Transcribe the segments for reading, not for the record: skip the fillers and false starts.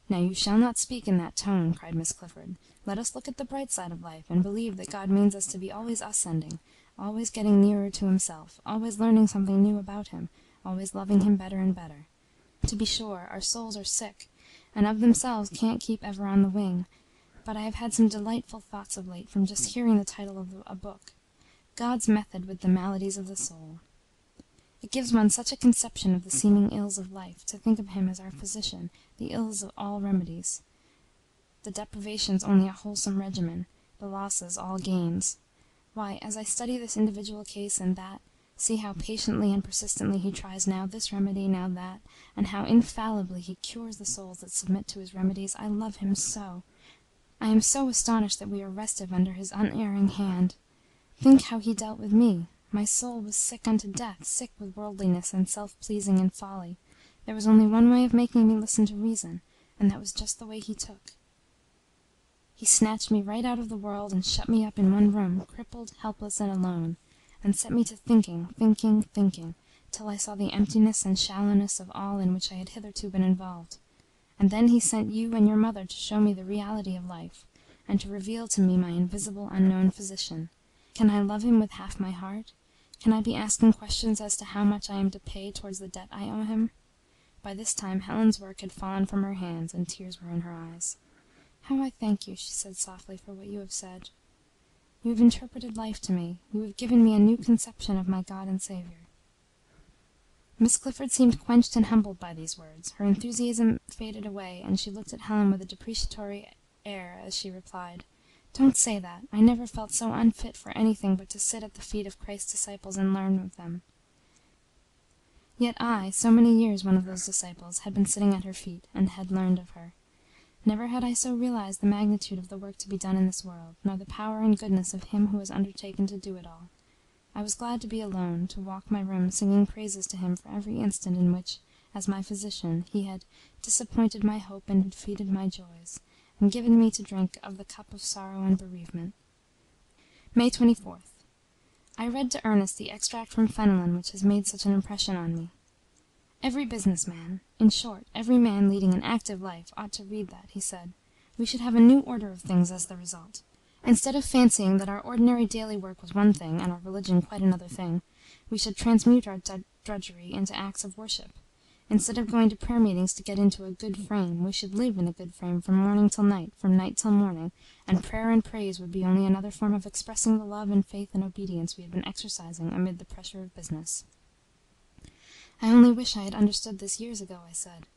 "Now you shall not speak in that tone," cried Miss Clifford. "Let us look at the bright side of life, and believe that God means us to be always ascending, always getting nearer to himself, always learning something new about him, always loving him better and better. To be sure, our souls are sick, and of themselves can't keep ever on the wing, but I have had some delightful thoughts of late from just hearing the title of a book, God's Method with the Maladies of the Soul. It gives one such a conception of the seeming ills of life, to think of him as our physician, the ills of all remedies, the deprivations only a wholesome regimen, the losses all gains. Why, as I study this individual case and that, see how patiently and persistently he tries now this remedy, now that, and how infallibly he cures the souls that submit to his remedies, I love him so. I am so astonished that we are restive under his unerring hand. Think how he dealt with me. My soul was sick unto death, sick with worldliness and self-pleasing and folly. There was only one way of making me listen to reason, and that was just the way he took. He snatched me right out of the world and shut me up in one room, crippled, helpless, and alone, and set me to thinking, till I saw the emptiness and shallowness of all in which I had hitherto been involved. And then he sent you and your mother to show me the reality of life, and to reveal to me my invisible, unknown physician. Can I love him with half my heart? Can I be asking questions as to how much I am to pay towards the debt I owe him? By this time Helen's work had fallen from her hands, and tears were in her eyes. "How I thank you," she said softly, "for what you have said. You have interpreted life to me. You have given me a new conception of my God and Saviour." Miss Clifford seemed quenched and humbled by these words. Her enthusiasm faded away, and she looked at Helen with a depreciatory air as she replied, "Don't say that. I never felt so unfit for anything but to sit at the feet of Christ's disciples and learn of them." Yet I, so many years one of those disciples, had been sitting at her feet, and had learned of her. Never had I so realized the magnitude of the work to be done in this world, nor the power and goodness of him who has undertaken to do it all. I was glad to be alone, to walk my room singing praises to him for every instant in which, as my physician, he had disappointed my hope and defeated my joys, and given me to drink of the cup of sorrow and bereavement. May 24th. I read to Ernest the extract from Fenelon which has made such an impression on me. Every business man, in short, every man leading an active life, ought to read that, he said. We should have a new order of things as the result. Instead of fancying that our ordinary daily work was one thing, and our religion quite another thing, we should transmute our drudgery into acts of worship. Instead of going to prayer meetings to get into a good frame, we should live in a good frame from morning till night, from night till morning, and prayer and praise would be only another form of expressing the love and faith and obedience we had been exercising amid the pressure of business. I only wish I had understood this years ago, I said.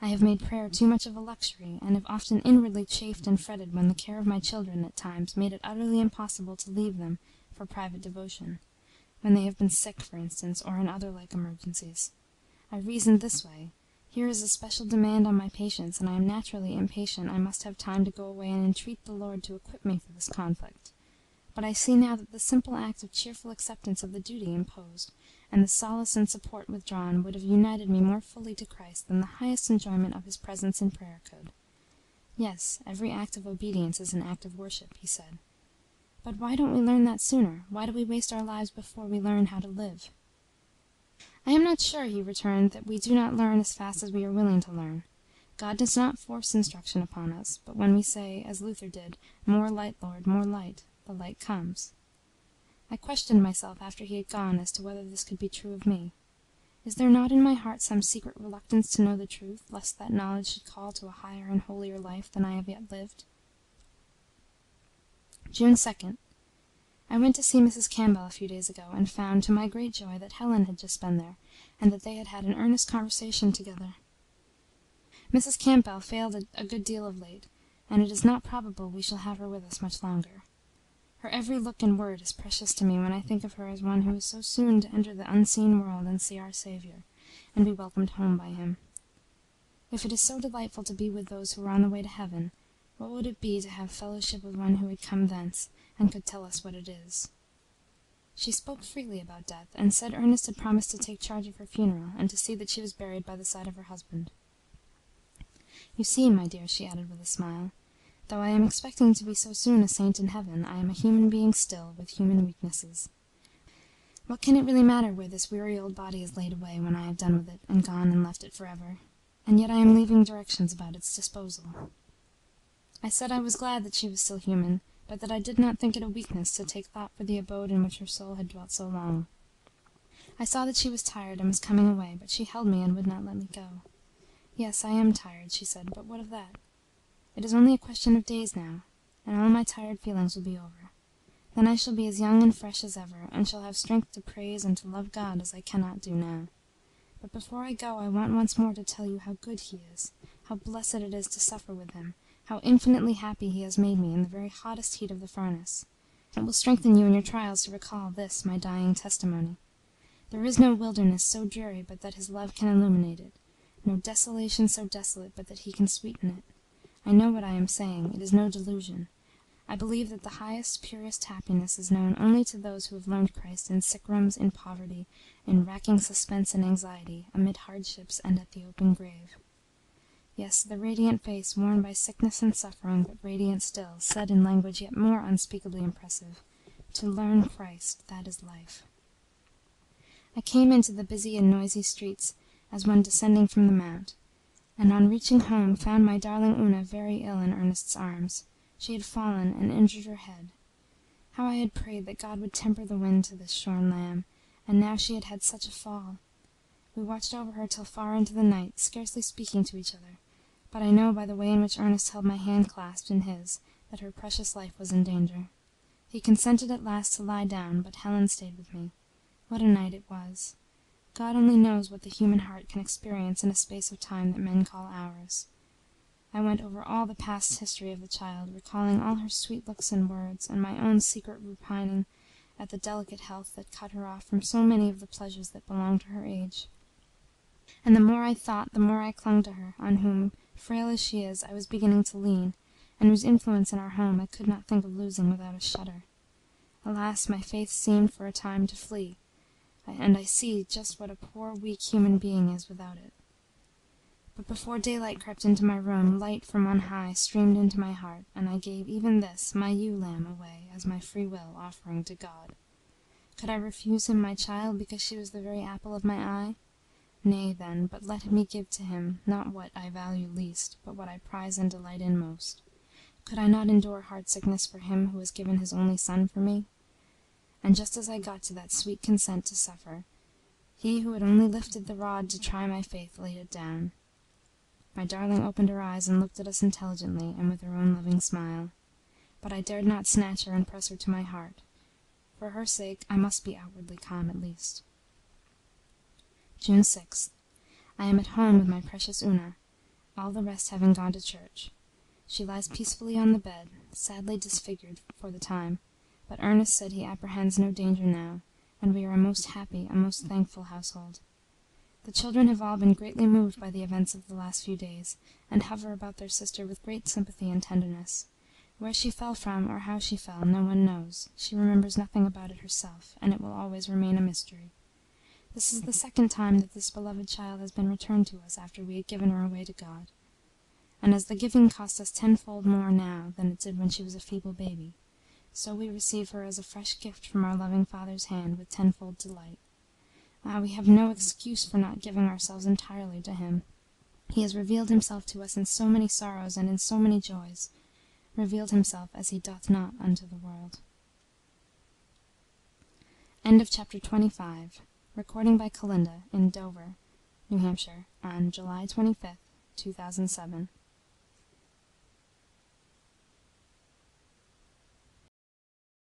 I have made prayer too much of a luxury, and have often inwardly chafed and fretted when the care of my children at times made it utterly impossible to leave them for private devotion, when they have been sick, for instance, or in other like emergencies. I reasoned this way. Here is a special demand on my patience, and I am naturally impatient. I must have time to go away and entreat the Lord to equip me for this conflict. But I see now that the simple act of cheerful acceptance of the duty imposed, and the solace and support withdrawn, would have united me more fully to Christ than the highest enjoyment of his presence in prayer could. Yes, every act of obedience is an act of worship, he said. But why don't we learn that sooner? Why do we waste our lives before we learn how to live? I am not sure, he returned, that we do not learn as fast as we are willing to learn. God does not force instruction upon us, but when we say, as Luther did, "More light, Lord, more light," the light comes. I questioned myself after he had gone as to whether this could be true of me. Is there not in my heart some secret reluctance to know the truth, lest that knowledge should call to a higher and holier life than I have yet lived? June 2nd. I went to see Mrs. Campbell a few days ago, and found, to my great joy, that Helen had just been there, and that they had had an earnest conversation together. Mrs. Campbell failed a good deal of late, and it is not probable we shall have her with us much longer. Her every look and word is precious to me when I think of her as one who is so soon to enter the unseen world and see our Saviour, and be welcomed home by him. If it is so delightful to be with those who are on the way to heaven, what would it be to have fellowship with one who had come thence, and could tell us what it is? She spoke freely about death, and said Ernest had promised to take charge of her funeral, and to see that she was buried by the side of her husband. You see, my dear, she added with a smile, though I am expecting to be so soon a saint in heaven, I am a human being still, with human weaknesses. What can it really matter where this weary old body is laid away, when I have done with it, and gone and left it forever? and yet I am leaving directions about its disposal." I said I was glad that she was still human, but that I did not think it a weakness to take thought for the abode in which her soul had dwelt so long. I saw that she was tired and was coming away, but she held me and would not let me go. "Yes, I am tired," she said, "but what of that? It is only a question of days now, and all my tired feelings will be over. Then I shall be as young and fresh as ever, and shall have strength to praise and to love God as I cannot do now. But before I go I want once more to tell you how good He is, how blessed it is to suffer with Him, how infinitely happy He has made me in the very hottest heat of the furnace. It will strengthen you in your trials to recall this my dying testimony. There is no wilderness so dreary but that His love can illuminate it, no desolation so desolate but that He can sweeten it. I know what I am saying. It is no delusion. I believe that the highest, purest happiness is known only to those who have learned Christ in sick rooms, in poverty, in racking suspense and anxiety, amid hardships, and at the open grave. Yes, the radiant face, worn by sickness and suffering, but radiant still, said in language yet more unspeakably impressive, "To learn Christ, that is life." I came into the busy and noisy streets as one descending from the mount, and on reaching home found my darling Una very ill in Ernest's arms. She had fallen and injured her head. How I had prayed that God would temper the wind to this shorn lamb, and now she had had such a fall. We watched over her till far into the night, scarcely speaking to each other, but I know by the way in which Ernest held my hand clasped in his that her precious life was in danger. He consented at last to lie down, but Helen stayed with me. What a night it was! God only knows what the human heart can experience in a space of time that men call hours. I went over all the past history of the child, recalling all her sweet looks and words, and my own secret repining at the delicate health that cut her off from so many of the pleasures that belonged to her age. And the more I thought, the more I clung to her, on whom, frail as she is, I was beginning to lean, and whose influence in our home I could not think of losing without a shudder. Alas, my faith seemed for a time to flee, and I see just what a poor weak human being is without it. But before daylight crept into my room, light from on high streamed into my heart, and I gave even this, my ewe lamb, away as my free will offering to God. Could I refuse Him my child because she was the very apple of my eye? Nay, then, but let me give to Him, not what I value least, but what I prize and delight in most. Could I not endure heart-sickness for Him who has given His only Son for me? And just as I got to that sweet consent to suffer, He who had only lifted the rod to try my faith laid it down. My darling opened her eyes and looked at us intelligently and with her own loving smile. But I dared not snatch her and press her to my heart. For her sake I must be outwardly calm at least. June 6th. I am at home with my precious Una, all the rest having gone to church. She lies peacefully on the bed, sadly disfigured for the time, but Ernest said he apprehends no danger now, and we are a most happy, a most thankful household. The children have all been greatly moved by the events of the last few days, and hover about their sister with great sympathy and tenderness. Where she fell from, or how she fell, no one knows. She remembers nothing about it herself, and it will always remain a mystery. This is the second time that this beloved child has been returned to us after we had given her away to God. And as the giving cost us tenfold more now than it did when she was a feeble baby, so we receive her as a fresh gift from our loving Father's hand with tenfold delight. Ah, we have no excuse for not giving ourselves entirely to Him. He has revealed Himself to us in so many sorrows and in so many joys, revealed Himself as He doth not unto the world. End of chapter 25. Recording by Kalinda in Dover, New Hampshire, on July 25th, 2007.